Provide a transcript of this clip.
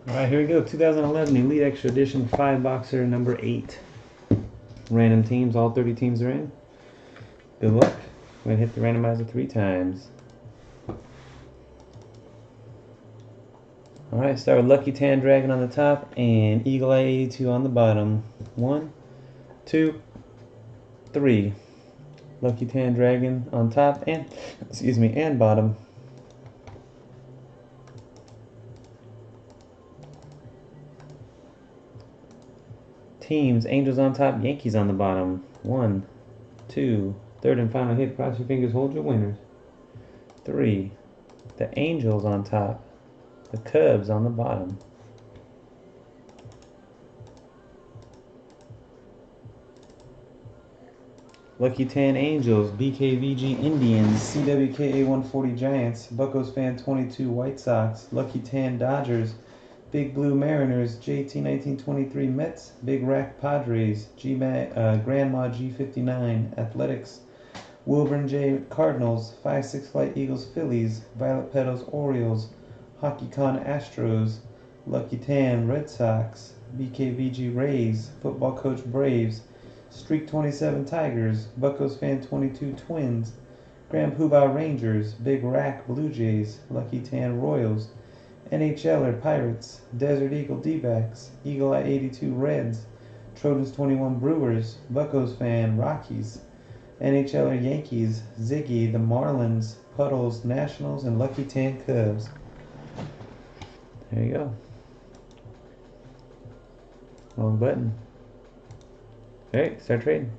Alright, here we go. 2011 Elite Extra Edition 5-boxer number 8. Random teams, all 30 teams are in. Good luck. We're going to hit the randomizer 3 times. Alright, start with Lucky Tan Dragon on the top and Eagle Eye 82 on the bottom. 1, 2, 3. Lucky Tan Dragon on top and, and bottom. Teams, Angels on top, Yankees on the bottom. 1, 2, third and final hit. Cross your fingers, hold your winners. 3. The Angels on top, the Cubs on the bottom. Lucky Tan Angels, BKVG Indians, CWKA 140 Giants, Buccos Fan 22 White Sox, Lucky Tan Dodgers, Big Blue Mariners, JT 1923 Mets, Big Rack Padres, Grandma G59 Athletics, Wilburn J Cardinals, 5-6 Flight Eagles Phillies, Violet Petals Orioles, Hockey Con Astros, Lucky Tan Red Sox, BKVG Rays, Football Coach Braves, Streak 27 Tigers, Buccos Fan 22 Twins, Grand Poobah Rangers, Big Rack Blue Jays, Lucky Tan Royals, NHLer Pirates, Desert Eagle D-backs, Eagle Eye 82 Reds, Trojans 21 Brewers, Buccos Fan Rockies, NHLer Yankees, Ziggy, the Marlins, Puddles, Nationals, and Lucky Tan Cubs. There you go. Wrong button. Alright, start trading.